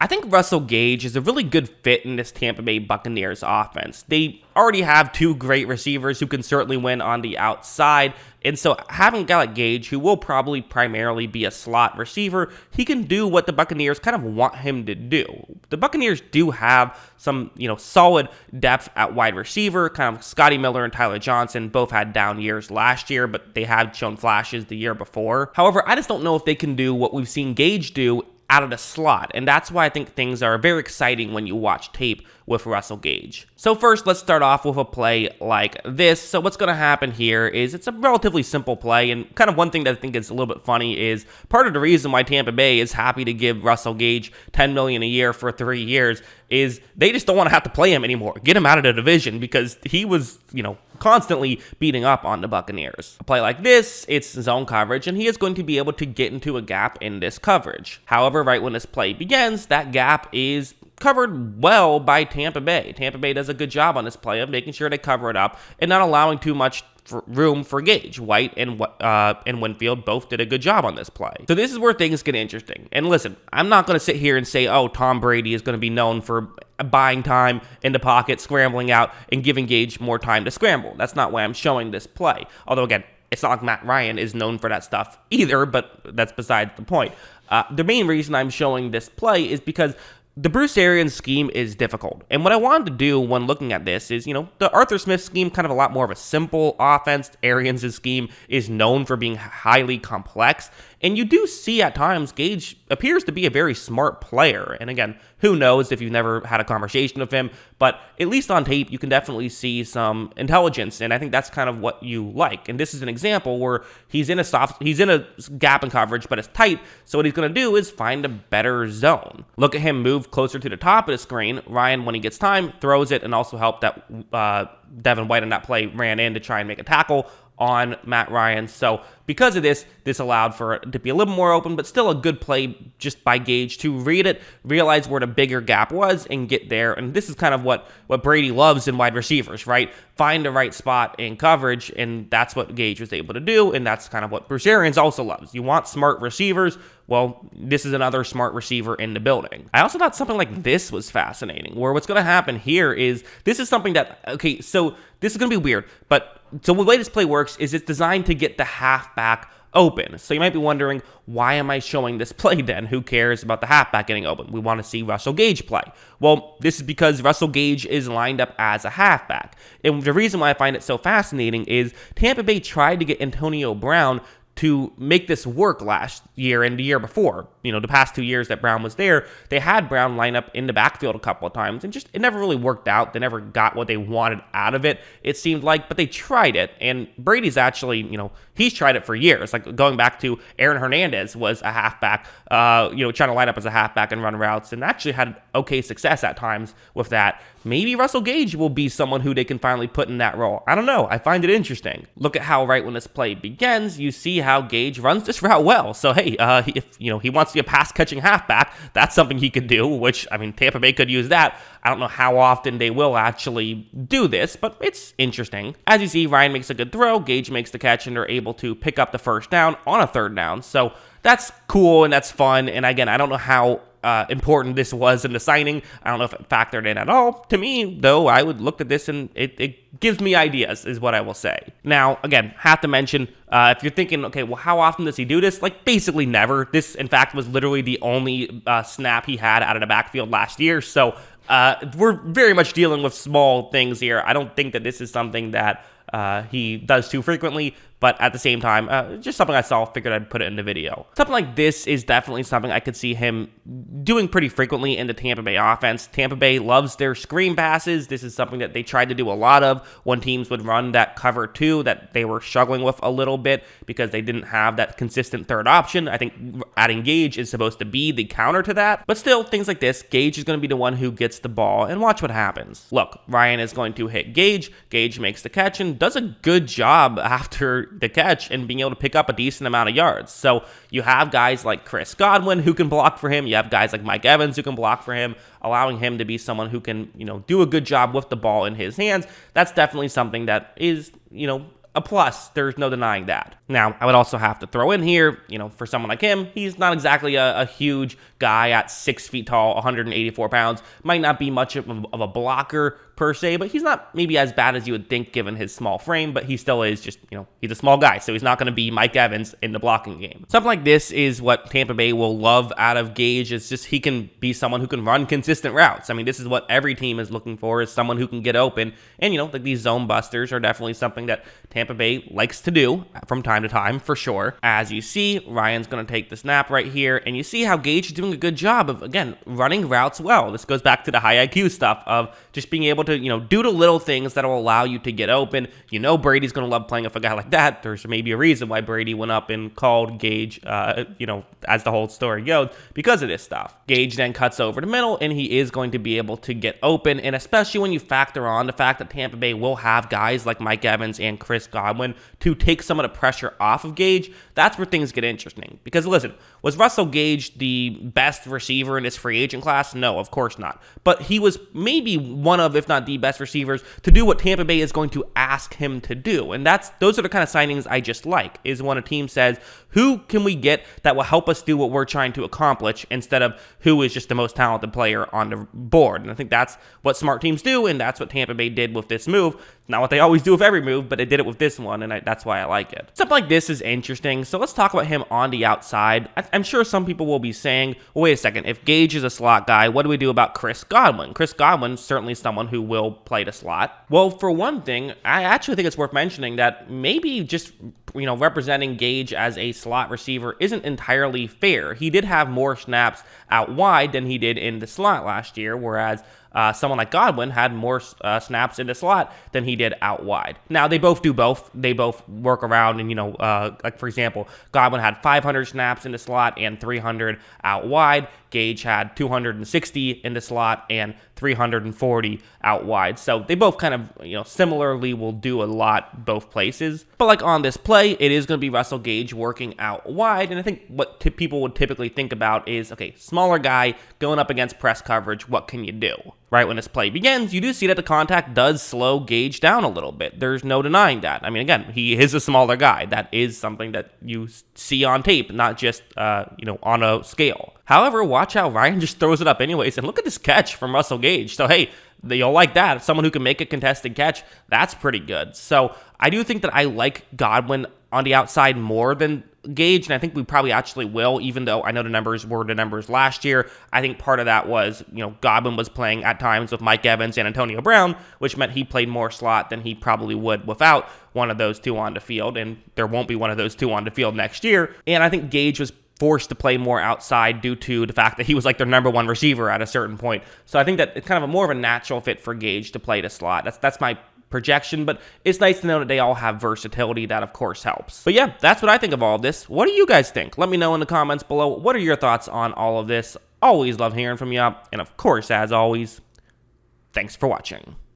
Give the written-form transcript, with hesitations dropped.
I think Russell Gage is a really good fit in this Tampa Bay Buccaneers offense. They already have two great receivers who can certainly win on the outside, and so having a guy like Gage, who will probably primarily be a slot receiver, he can do what the Buccaneers kind of want him to do. The Buccaneers do have some, solid depth at wide receiver. Kind of Scotty Miller and Tyler Johnson both had down years last year, but they had shown flashes the year before. However, I just don't know if they can do what we've seen Gage do out of the slot, and that's why I think things are very exciting when you watch tape with Russell Gage. So first, let's start off with a play like this. So what's going to happen here is it's a relatively simple play, and kind of one thing that I think is a little bit funny is part of the reason why Tampa Bay is happy to give Russell Gage $10 million a year for 3 years is they just don't want to have to play him anymore. Get him out of the division because he was, constantly beating up on the Buccaneers. A play like this, it's zone coverage, and he is going to be able to get into a gap in this coverage. However, right when this play begins, that gap is covered well by Tampa Bay. Tampa Bay does a good job on this play of making sure they cover it up and not allowing too much room for Gage. White and Winfield both did a good job on this play. So this is where things get interesting. And listen, I'm not going to sit here and say, oh, Tom Brady is going to be known for buying time in the pocket, scrambling out, and giving Gage more time to scramble. That's not why I'm showing this play. Although, again, it's not like Matt Ryan is known for that stuff either, but that's besides the point. The main reason I'm showing this play is because the Bruce Arians scheme is difficult. And what I wanted to do when looking at this is, the Arthur Smith scheme, kind of a lot more of a simple offense. Arians' scheme is known for being highly complex. And you do see at times Gage appears to be a very smart player. And again, who knows if you've never had a conversation with him, but at least on tape, you can definitely see some intelligence. And I think that's kind of what you like. And this is an example where he's in a gap in coverage, but it's tight. So what he's going to do is find a better zone. Look at him move closer to the top of the screen. Ryan, when he gets time, throws it, and also helped that Devin White on that play ran in to try and make a tackle on Matt Ryan. So because of this allowed for it to be a little more open, but still a good play just by Gage to read it, realize where the bigger gap was, and get there. And this is kind of what Brady loves in wide receivers, right? Find the right spot in coverage, and that's what Gage was able to do, and that's kind of what Bruce Arians also loves. You want smart receivers. Well, this is another smart receiver in the building. I also thought something like this was fascinating, where what's going to happen here is, this is something that, okay, so this is going to be weird, but so the way this play works is it's designed to get the halfback open. So you might be wondering, why am I showing this play then? Who cares about the halfback getting open? We want to see Russell Gage play. Well, this is because Russell Gage is lined up as a halfback. And the reason why I find it so fascinating is Tampa Bay tried to get Antonio Brown to make this work last year and the year before. The past 2 years that Brown was there, they had Brown line up in the backfield a couple of times, and just it never really worked out. They never got what they wanted out of it, it seemed like, but they tried it. And Brady's actually, he's tried it for years. Like going back to Aaron Hernandez was a halfback, trying to line up as a halfback and run routes, and actually had okay success at times with that. Maybe Russell Gage will be someone who they can finally put in that role. I don't know. I find it interesting. Look at how right when this play begins, you see how Gage runs this route well. So hey, if he wants to be a pass-catching halfback, that's something he could do, which, Tampa Bay could use that. I don't know how often they will actually do this, but it's interesting. As you see, Ryan makes a good throw, Gage makes the catch, and they're able to pick up the first down on a third down. So that's cool and that's fun. And again, I don't know how important this was in the signing. I don't know if it factored in at all. To me, though, I would look at this and it gives me ideas, is what I will say. Now, again, have to mention, if you're thinking, okay, well, how often does he do this? Like, basically never. This, in fact, was literally the only snap he had out of the backfield last year. So we're very much dealing with small things here. I don't think that this is something that he does too frequently, but at the same time, just something I saw, figured I'd put it in the video. Something like this is definitely something I could see him doing pretty frequently in the Tampa Bay offense. Tampa Bay loves their screen passes. This is something that they tried to do a lot of when teams would run that cover two that they were struggling with a little bit because they didn't have that consistent third option. I think adding Gage is supposed to be the counter to that, but still, things like this, Gage is going to be the one who gets the ball, and watch what happens. Look, Ryan is going to hit Gage. Gage makes the catch and does a good job after the catch and being able to pick up a decent amount of yards. So you have guys like Chris Godwin who can block for him. You have guys like Mike Evans who can block for him, allowing him to be someone who can, do a good job with the ball in his hands. That's definitely something that is, a plus. There's no denying that. Now, I would also have to throw in here, for someone like him, he's not exactly a huge guy at 6 feet tall, 184 pounds. Might not be much of a blocker per se, but he's not maybe as bad as you would think given his small frame, but he still is just, he's a small guy, so he's not going to be Mike Evans in the blocking game. Something like this is what Tampa Bay will love out of Gage. It's just he can be someone who can run consistent routes. I mean, this is what every team is looking for, is someone who can get open, and, like these zone busters are definitely something that Tampa Bay likes to do from time to time, for sure. As you see, Ryan's going to take the snap right here, and you see how Gage is doing a good job of, again, running routes well. This goes back to the high IQ stuff of just being able to, do the little things that will allow you to get open. Brady's going to love playing with a guy like that. There's maybe a reason why Brady went up and called Gage, as the whole story goes, because of this stuff. Gage then cuts over the middle, and he is going to be able to get open, and especially when you factor on the fact that Tampa Bay will have guys like Mike Evans and Chris Godwin to take some of the pressure off of Gage, that's where things get interesting. Because listen, was Russell Gage the best receiver in this free agent class? No, of course not. But he was maybe one of, if not the best receivers to do what Tampa Bay is going to ask him to do. And those are the kind of signings I just like, is when a team says, who can we get that will help us do what we're trying to accomplish, instead of who is just the most talented player on the board. And I think that's what smart teams do, and that's what Tampa Bay did with this move. Not what they always do with every move, but they did it with this one, and that's why I like it. Something like this is interesting, so let's talk about him on the outside. I'm sure some people will be saying, well, wait a second, if Gage is a slot guy, what do we do about Chris Godwin? Chris Godwin's certainly someone who will play the slot. Well, for one thing, I actually think it's worth mentioning that maybe just representing Gage as a slot receiver isn't entirely fair. He did have more snaps out wide than he did in the slot last year, whereas someone like Godwin had more snaps in the slot than he did out wide. Now, they both do both. They both work around, and, like, for example, Godwin had 500 snaps in the slot and 300 out wide. Gage had 260 in the slot and 340 out wide. So they both kind of, similarly will do a lot both places. But like on this play, it is going to be Russell Gage working out wide. And I think what people would typically think about is, okay, smaller guy going up against press coverage, what can you do? Right when this play begins, you do see that the contact does slow Gage down a little bit. There's no denying that. I mean, again, he is a smaller guy. That is something that you see on tape, not just, on a scale. However, watch how Ryan just throws it up anyways. And look at this catch from Russell Gage. So, hey, you'll like that. Someone who can make a contested catch, that's pretty good. So I do think that I like Godwin on the outside more than Gage, and I think we probably actually will, even though I know the numbers were the numbers last year. I think part of that was, Godwin was playing at times with Mike Evans and Antonio Brown, which meant he played more slot than he probably would without one of those two on the field, and there won't be one of those two on the field next year. And I think Gage was forced to play more outside due to the fact that he was like their number one receiver at a certain point. So I think that it's kind of more of a natural fit for Gage to play the slot. That's my projection, but it's nice to know that they all have versatility. That, of course, helps. But yeah, that's what I think of all of this. What do you guys think? Let me know in the comments below. What are your thoughts on all of this? Always love hearing from you. And of course, as always, thanks for watching.